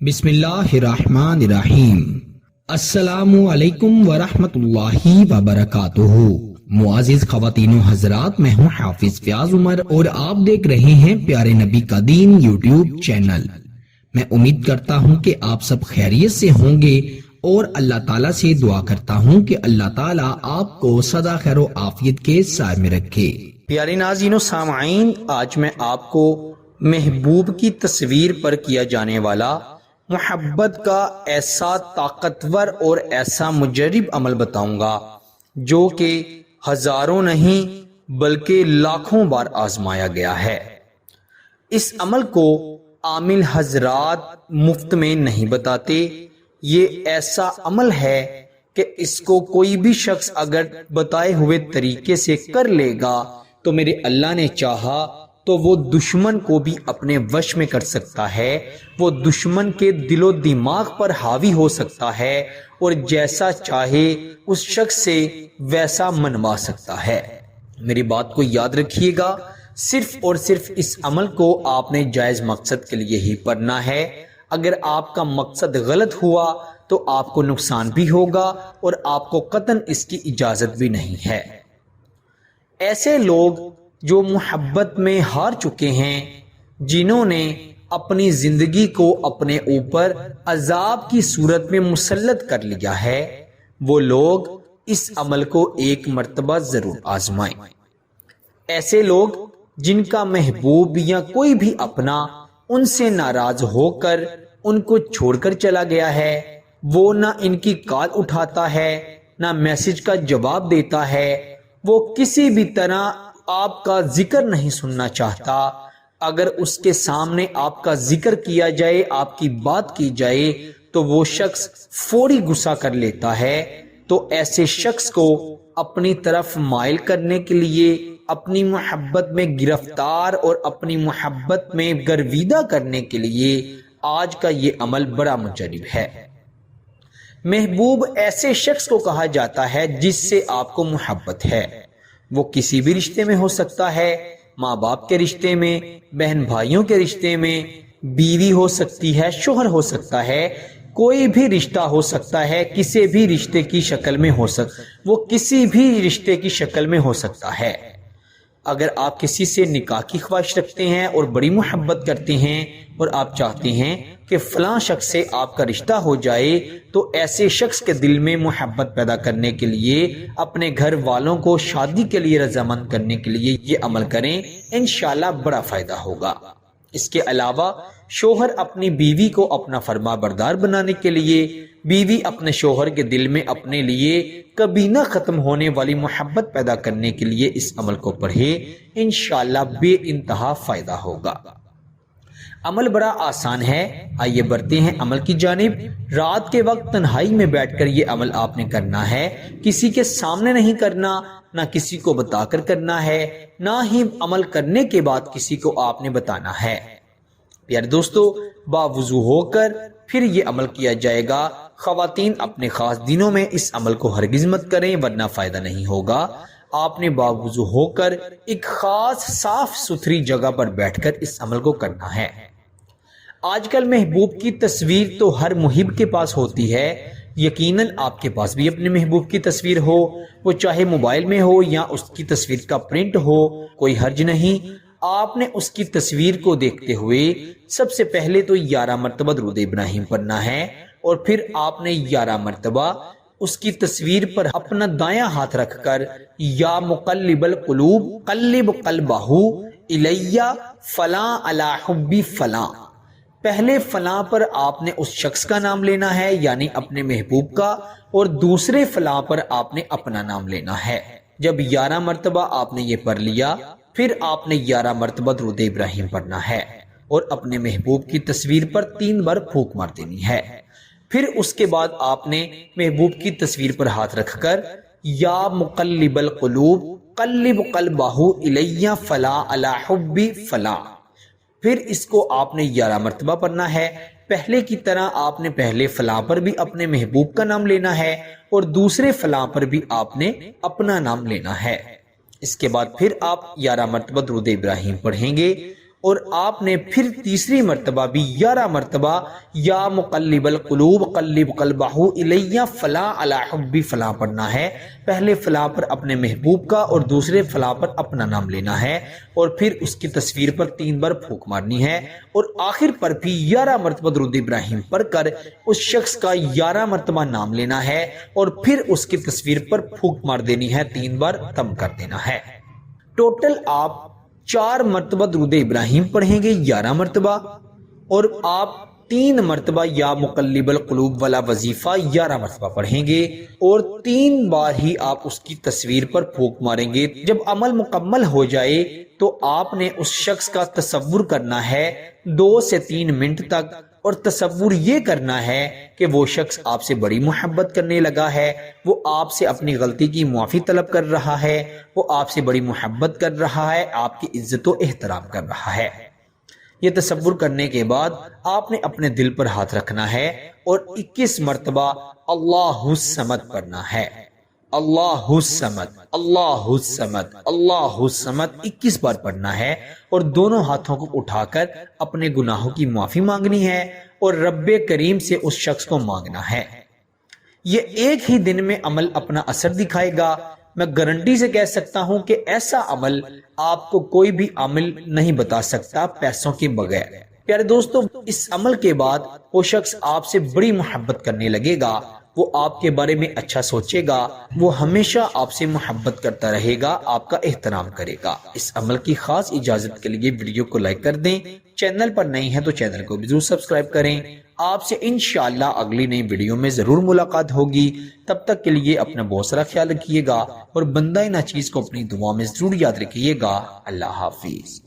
بسم اللہ الرحمن الرحیم۔ السلام علیکم ورحمۃ اللہ وبرکاتہ۔ معزز خواتین و حضرات، میں ہوں حافظ فیاض عمر اور آپ دیکھ رہے ہیں پیارے نبی کا دین یوٹیوب چینل۔ میں امید کرتا ہوں کہ آپ سب خیریت سے ہوں گے اور اللہ تعالیٰ سے دعا کرتا ہوں کہ اللہ تعالیٰ آپ کو سدا خیر و عافیت کے سائے میں رکھے۔ پیارے ناظرین و سامعین، آج میں آپ کو محبوب کی تصویر پر کیا جانے والا محبت کا ایسا طاقتور اور ایسا مجرب عمل بتاؤں گا جو کہ ہزاروں نہیں بلکہ لاکھوں بار آزمایا گیا ہے۔ اس عمل کو عامل حضرات مفت میں نہیں بتاتے۔ یہ ایسا عمل ہے کہ اس کو کوئی بھی شخص اگر بتائے ہوئے طریقے سے کر لے گا تو میرے اللہ نے چاہا تو وہ دشمن کو بھی اپنے وش میں کر سکتا ہے، وہ دشمن کے دل و دماغ پر حاوی ہو سکتا ہے اور جیسا چاہے اس شخص سے ویسا منوا سکتا ہے۔ میری بات کو یاد رکھیے گا، صرف اور صرف اس عمل کو آپ نے جائز مقصد کے لیے ہی پڑھنا ہے۔ اگر آپ کا مقصد غلط ہوا تو آپ کو نقصان بھی ہوگا اور آپ کو قطعاً اس کی اجازت بھی نہیں ہے۔ ایسے لوگ جو محبت میں ہار چکے ہیں، جنہوں نے اپنی زندگی کو اپنے اوپر عذاب کی صورت میں مسلط کر لیا ہے، وہ لوگ اس عمل کو ایک مرتبہ ضرور آزمائیں۔ ایسے لوگ جن کا محبوب یا کوئی بھی اپنا ان سے ناراض ہو کر ان کو چھوڑ کر چلا گیا ہے، وہ نہ ان کی کال اٹھاتا ہے نہ میسج کا جواب دیتا ہے، وہ کسی بھی طرح آپ کا ذکر نہیں سننا چاہتا، اگر اس کے سامنے آپ کا ذکر کیا جائے، آپ کی بات کی جائے تو وہ شخص فوری غصہ کر لیتا ہے، تو ایسے شخص کو اپنی طرف مائل کرنے کے لیے، اپنی محبت میں گرفتار اور اپنی محبت میں گرویدہ کرنے کے لیے آج کا یہ عمل بڑا مجرب ہے۔ محبوب ایسے شخص کو کہا جاتا ہے جس سے آپ کو محبت ہے۔ وہ کسی بھی رشتے میں ہو سکتا ہے، ماں باپ کے رشتے میں، بہن بھائیوں کے رشتے میں، بیوی ہو سکتی ہے، شوہر ہو سکتا ہے، کوئی بھی رشتہ ہو سکتا ہے، کسی بھی رشتے کی شکل میں وہ کسی بھی رشتے کی شکل میں ہو سکتا ہے۔ اگر آپ کسی سے نکاح کی خواہش رکھتے ہیں اور بڑی محبت کرتے ہیں اور آپ چاہتے ہیں کہ فلاں شخص سے آپ کا رشتہ ہو جائے، تو ایسے شخص کے دل میں محبت پیدا کرنے کے لیے، اپنے گھر والوں کو شادی کے لیے رضامند کرنے کے لیے یہ عمل کریں، انشاءاللہ بڑا فائدہ ہوگا۔ اس کے علاوہ شوہر اپنی بیوی کو اپنا فرما بردار بنانے کے لیے، بیوی اپنے شوہر کے دل میں اپنے لیے کبھی نہ ختم ہونے والی محبت پیدا کرنے کے لیے اس عمل کو پڑھے، انشاءاللہ بے انتہا فائدہ ہوگا۔ عمل بڑا آسان ہے، آئیے بڑھتے ہیں عمل کی جانب۔ رات کے وقت تنہائی میں بیٹھ کر یہ عمل آپ نے کرنا ہے، کسی کے سامنے نہیں کرنا، نہ کسی کو بتا کر کرنا ہے، نہ ہی عمل کرنے کے بعد کسی کو آپ نے بتانا ہے۔ پیارے دوستو، باوضو ہو کر پھر یہ عمل کیا جائے گا۔ خواتین اپنے خاص دنوں میں اس عمل کو ہرگز مت کریں ورنہ فائدہ نہیں ہوگا۔ آپ نے باوضو ہو کر ایک خاص صاف ستھری جگہ پر بیٹھ کر اس عمل کو کرنا ہے۔ آج کل محبوب کی تصویر تو ہر محب کے پاس ہوتی ہے، یقیناً آپ کے پاس بھی اپنے محبوب کی تصویر ہو، وہ چاہے موبائل میں ہو یا اس کی تصویر کا پرنٹ ہو، کوئی حرج نہیں۔ آپ نے اس کی تصویر کو دیکھتے ہوئے سب سے پہلے تو 11 مرتبہ درود ابراہیم پڑھنا ہے، اور پھر آپ نے 11 مرتبہ اس کی تصویر پر اپنا دایاں ہاتھ رکھ کر یا مقلب القلوب قلب قلبہ الیہ فلاں علی حبی فلاں، پہلے فلاں پر آپ نے اس شخص کا نام لینا ہے یعنی اپنے محبوب کا، اور دوسرے فلاں پر آپ نے اپنا نام لینا ہے۔ جب 11 مرتبہ آپ نے یہ پڑھ لیا، پھر آپ نے 11 مرتبہ درود ابراہیم پڑھنا ہے اور اپنے محبوب کی تصویر پر 3 بار پھونک مار دینی ہے۔ پھر اس کے بعد آپ نے محبوب کی تصویر پر ہاتھ رکھ کر یا مقلب القلوب قلب قلبہ الیہ فلاں علی حبی فلاں، پھر اس کو آپ نے 11 مرتبہ پڑھنا ہے۔ پہلے کی طرح آپ نے پہلے فلاں پر بھی اپنے محبوب کا نام لینا ہے اور دوسرے فلاں پر بھی آپ نے اپنا نام لینا ہے۔ اس کے بعد پھر آپ 11 مرتبہ درود ابراہیم پڑھیں گے اور آپ نے پھر تیسری مرتبہ بھی 11 مرتبہ یا مقلب القلوب قلب قلبہ الی فلاں علی حب فلاں پڑھنا ہے۔ پہلے فلاں پر اپنے محبوب کا اور دوسرے فلاں پر اپنا نام لینا ہے، اور پھر اس کی تصویر پر 3 بار پھونک مارنی ہے، اور آخر پر بھی 11 مرتبہ درود ابراہیم پڑھ کر اس شخص کا 11 مرتبہ نام لینا ہے، اور پھر اس کی تصویر پر پھونک مار دینی ہے، 3 بار دم کر دینا ہے۔ ٹوٹل آپ 4 مرتبہ درود ابراہیم پڑھیں گے 11 مرتبہ، اور آپ 3 مرتبہ یا مقلب القلوب والا وظیفہ 11 مرتبہ پڑھیں گے، اور 3 بار ہی آپ اس کی تصویر پر پھونک ماریں گے۔ جب عمل مکمل ہو جائے تو آپ نے اس شخص کا تصور کرنا ہے 2 سے 3 منٹ تک، اور تصور یہ کرنا ہے کہ وہ شخص آپ سے بڑی محبت کرنے لگا ہے، وہ آپ سے اپنی غلطی کی معافی طلب کر رہا ہے، وہ آپ سے بڑی محبت کر رہا ہے، آپ کی عزت و احترام کر رہا ہے۔ یہ تصور کرنے کے بعد آپ نے اپنے دل پر ہاتھ رکھنا ہے اور 21 مرتبہ اللہ الصمد پڑھنا ہے۔ اللہ الصمد اللہ الصمد اللہ الصمد 21 بار پڑھنا ہے، اور دونوں ہاتھوں کو اٹھا کر اپنے گناہوں کی معافی مانگنی ہے اور رب کریم سے اس شخص کو مانگنا ہے۔ یہ ایک ہی دن میں عمل اپنا اثر دکھائے گا۔ میں گارنٹی سے کہہ سکتا ہوں کہ ایسا عمل آپ کو کوئی بھی عمل نہیں بتا سکتا پیسوں کے بغیر۔ پیارے دوستو، اس عمل کے بعد وہ شخص آپ سے بڑی محبت کرنے لگے گا، وہ آپ کے بارے میں اچھا سوچے گا، وہ ہمیشہ آپ سے محبت کرتا رہے گا، آپ کا احترام کرے گا۔ اس عمل کی خاص اجازت کے لیے ویڈیو کو لائک کر دیں، چینل پر نئی ہیں تو چینل کو بھی ضرور سبسکرائب کریں۔ آپ سے انشاءاللہ اگلی نئی ویڈیو میں ضرور ملاقات ہوگی۔ تب تک کے لیے اپنا بہت سارا خیال رکھیے گا، اور بندہ ناچیز کو اپنی دعا میں ضرور یاد رکھیے گا۔ اللہ حافظ۔